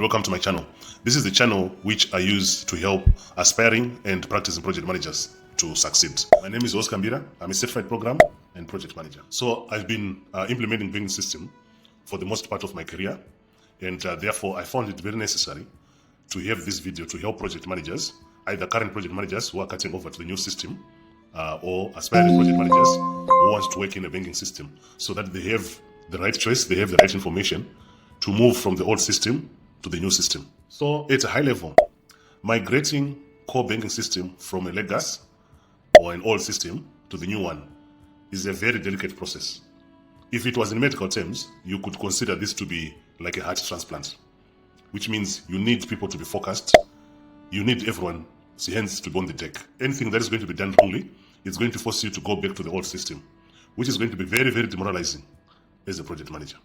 welcome to my channel. This is the channel which I use to help aspiring and practicing project managers to succeed. My name is Oscar Mbira. I'm a certified program and project manager. So I've been implementing banking system for the most part of my career, and therefore I found it very necessary to have this video to help project managers, either current project managers who are cutting over to the new system or aspiring project managers who want to work in a banking system, so that they have the right choice, they have the right information to move from the old system to the new system. So at a high level, migrating core banking system from a legacy or an old system to the new one is a very delicate process. If it was in medical terms, you could consider this to be like a heart transplant, which means you need people to be focused. You need everyone's hands to be on the deck. Anything that is going to be done wrongly is going to force you to go back to the old system, which is going to be very, very demoralizing as a project manager.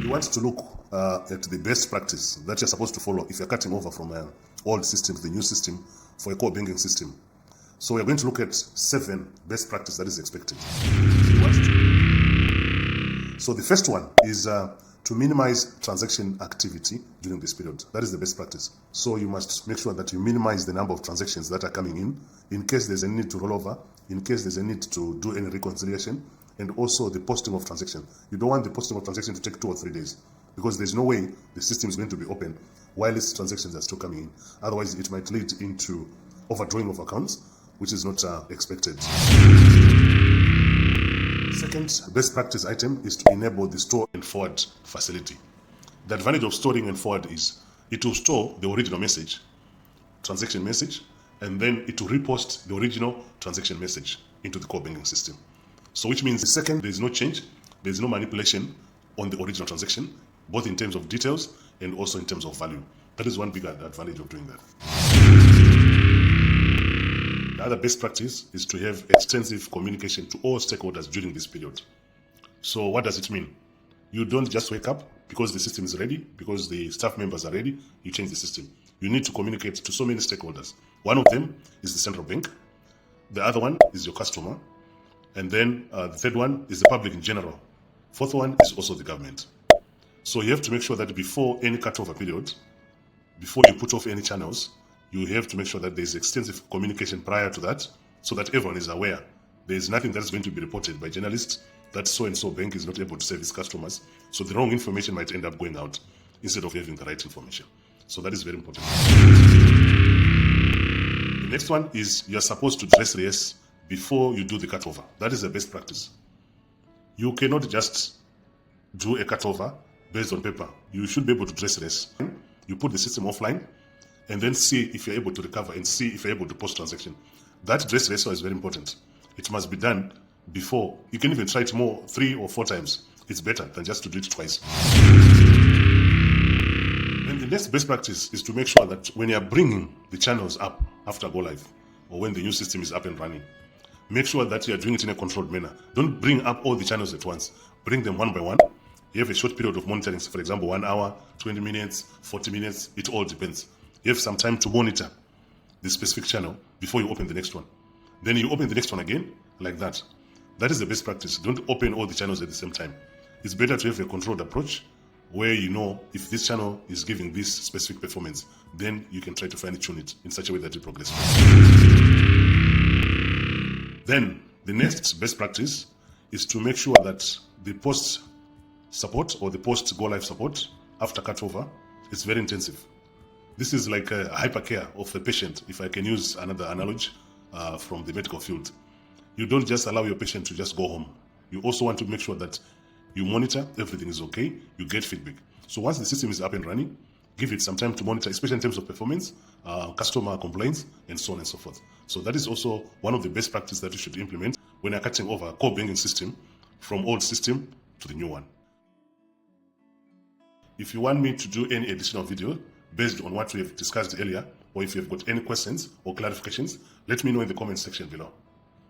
You want to look at the best practice that you're supposed to follow if you're cutting over from an old system to the new system for a core banking system. So we're going to look at 7 best practice that is expected. So the first one is to minimize transaction activity during this period. That is the best practice. So you must make sure that you minimize the number of transactions that are coming in case there's a need to roll over, in case there's a need to do any reconciliation, and also the posting of transaction. You don't want the posting of transaction to take 2 or 3 days, because there's no way the system is going to be open while these transactions are still coming in. Otherwise, it might lead into overdrawing of accounts, which is not expected. Second best practice item is to enable the store and forward facility. The advantage of storing and forward is it will store the original message, transaction message, and then it will repost the original transaction message into the core banking system. So which means the second, there is no change, there is no manipulation on the original transaction, both in terms of details and also in terms of value. That is one big advantage of doing that. The other best practice is to have extensive communication to all stakeholders during this period. So what does it mean? You don't just wake up because the system is ready, because the staff members are ready, you change the system. You need to communicate to so many stakeholders. One of them is the central bank. The other one is your customer. And then the third one is the public in general. Fourth one is also the government. So you have to make sure that before any cutover period, before you put off any channels, you have to make sure that there is extensive communication prior to that, so that everyone is aware. There is nothing that is going to be reported by journalists that so-and-so bank is not able to service customers. So the wrong information might end up going out instead of having the right information. So that is very important. The next one is you're supposed to dress rehearse before you do the cutover. That is the best practice. You cannot just do a cutover based on paper. You should be able to dress rehearse. You put the system offline and then see if you're able to recover and see if you're able to post transaction. That dress rehearsal is very important. It must be done before. You can even try it 3 or 4 times. It's better than just to do it twice. And the next best practice is to make sure that when you're bringing the channels up after go live, or when the new system is up and running, make sure that you're doing it in a controlled manner. Don't bring up all the channels at once. Bring them one by one. You have a short period of monitoring, for example, 1 hour, 20 minutes, 40 minutes. It all depends. You have some time to monitor the specific channel before you open the next one. Then you open the next one again, like that. That is the best practice. Don't open all the channels at the same time. It's better to have a controlled approach where you know if this channel is giving this specific performance, then you can try to fine tune it in such a way that it progresses. Then the next best practice is to make sure that the post support or the post go live support after cutover is very intensive. This is like a hypercare of the patient, if I can use another analogy from the medical field. You don't just allow your patient to just go home. You also want to make sure that you monitor, everything is okay, you get feedback. So once the system is up and running, give it some time to monitor, especially in terms of performance, customer complaints, and so on and so forth. So that is also one of the best practices that you should implement when you're cutting over a core banking system from old system to the new one. If you want me to do any additional video based on what we have discussed earlier, or if you have got any questions or clarifications, let me know in the comment section below.